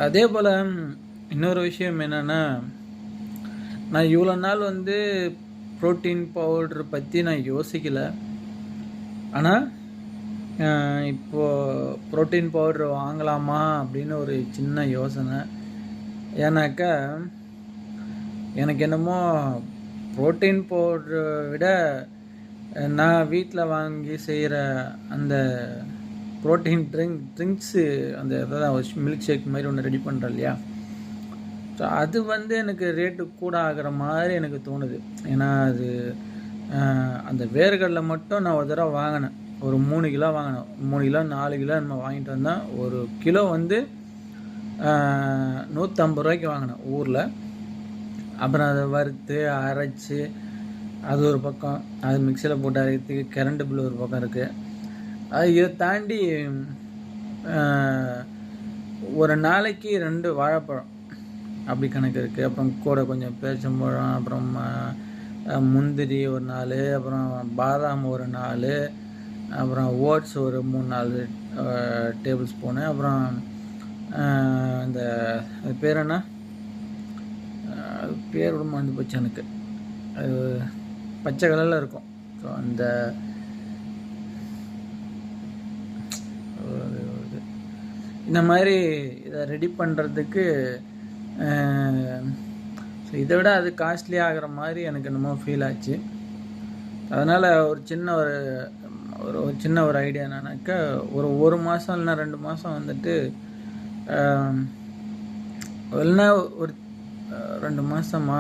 அதே போல் இன்னொரு விஷயம் என்னென்னா, நான் இவ்வளோ நாள் ப்ரோட்டீன் பவுட்ரு பற்றி நான் யோசிக்கலை. ஆனால் இப்போது ப்ரோட்டீன் பவுட்ரு வாங்கலாமா அப்படின்னு ஒரு சின்ன யோசனை. ஏன்னாக்கா எனக்கு என்னமோ ப்ரோட்டீன் பவுட்ரை விட நான் வீட்டில் வாங்கி செய்கிற அந்த ப்ரோட்டீன் ட்ரிங்க்ஸு அந்த எதாவது மில்க் ஷேக் மாதிரி ஒன்று ரெடி பண்ணுறேன் இல்லையா, ஸோ அது எனக்கு ரேட்டு கூட ஆகிற மாதிரி எனக்கு தோணுது. ஏன்னா அது அந்த வேர்கடலை மட்டும் நான் ஒரு தடவை வாங்கினேன், ஒரு 3 கிலோ வாங்கினேன். 3 கிலோ 4 கிலோ நம்ம வாங்கிட்டு வந்தேன். ஒரு கிலோ 150 ரூபாய்க்கு வாங்கினேன் ஊரில். அப்புறம் அதை வறுத்து அரைச்சி அது ஒரு பக்கம், அது மிக்சியில் போட்டு அரைக்கிறதுக்கு கரண்ட் பில் ஒரு பக்கம் இருக்குது. அது இதை தாண்டி ஒரு நாளைக்கு 2 வாழைப்பழம் அப்படி கணக்கு இருக்குது. அப்புறம் கூட கொஞ்சம் பேரிச்சம்பழம், அப்புறம் முந்திரி ஒரு 4, அப்புறம் பாதாம் ஒரு 4, அப்புறம் ஓட்ஸ் ஒரு 3-4 டேபிள் ஸ்பூனு, அப்புறம் இந்த பேர் என்ன, பேர் விட மறந்து போச்சு எனக்கு, அது பச்சை கலரில் இருக்கும். ஸோ அந்த இந்த மாதிரி இதை ரெடி பண்ணுறதுக்கு ஸோ இதை விட அது காஸ்ட்லி ஆகிற மாதிரி எனக்கு என்னமோ ஃபீல் ஆச்சு. அதனால் ஒரு சின்ன ஒரு ஐடியா என்னன்னாக்கா, ஒரு மாதம் இல்லைனா 2 மாதம் இல்லைன்னா ஒரு 2 மாதமா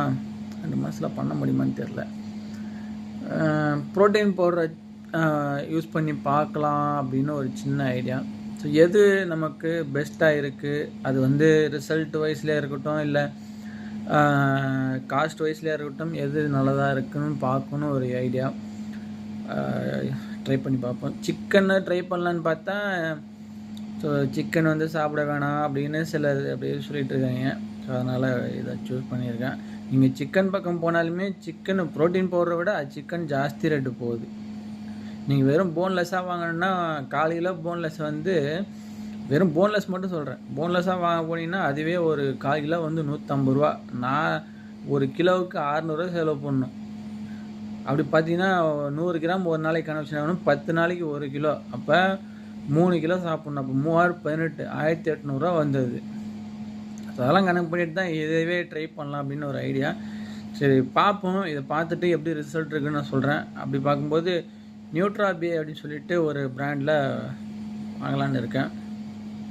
2 மாதத்தில் பண்ண முடியுமான்னு தெரில. ப்ரோட்டீன் பவுடரை யூஸ் பண்ணி பார்க்கலாம் அப்படின்னு ஒரு சின்ன ஐடியா. ஸோ எது நமக்கு பெஸ்ட்டாக இருக்குது, அது ரிசல்ட் வைஸ்லேயே இருக்கட்டும், இல்லை காஸ்ட் வைஸ்லேயே இருக்கட்டும், எது நல்லதாக இருக்குன்னு பார்க்கணும் ஒரு ஐடியா. ட்ரை பண்ணி பார்ப்போம். சிக்கனை ட்ரை பண்ணலான்னு பார்த்தா, ஸோ சிக்கன் சாப்பிட வேணாம் அப்படின்னு சிலர் அப்படியே சொல்லிகிட்டு இருக்காங்க. ஸோ அதனால் இதை சூஸ் பண்ணியிருக்கேன். நீங்கள் சிக்கன் பக்கம் போனாலுமே சிக்கன் ப்ரோட்டீன் பவுடரை விட சிக்கன் ஜாஸ்தி ரேட்டு போகுது. நீங்கள் வெறும் போன்லெஸ்ஸாக வாங்கினா 1/4 கிலோ போன்லெஸ் வெறும் போன்லெஸ் மட்டும் சொல்கிறேன், போன்லெஸ்ஸாக வாங்க போனீங்கன்னா அதுவே ஒரு 1/4 கிலோ 150 ரூபா. நான் ஒரு கிலோவுக்கு 600 ரூபா செலவு பண்ணணும். அப்படி பார்த்தீங்கன்னா 100 கிராம் ஒரு நாளைக்கு கணக்கு ஆகணும், 10 நாளைக்கு 1 கிலோ, அப்போ 3 கிலோ சாப்பிட்ணும். அப்போ 3018 1800 வந்தது. அதெல்லாம் கணக்கு பண்ணிட்டு தான் இதவே ட்ரை பண்ணலாம் அப்படின்னு ஒரு ஐடியா. சரி பார்ப்போம், இதை பார்த்துட்டு எப்படி ரிசல்ட் இருக்குன்னு நான் சொல்கிறேன். அப்படி பார்க்கும்போது நியூட்ராபி அப்படின்னு சொல்லிட்டு ஒரு பிராண்டில் வாங்கலான்னு இருக்கேன்.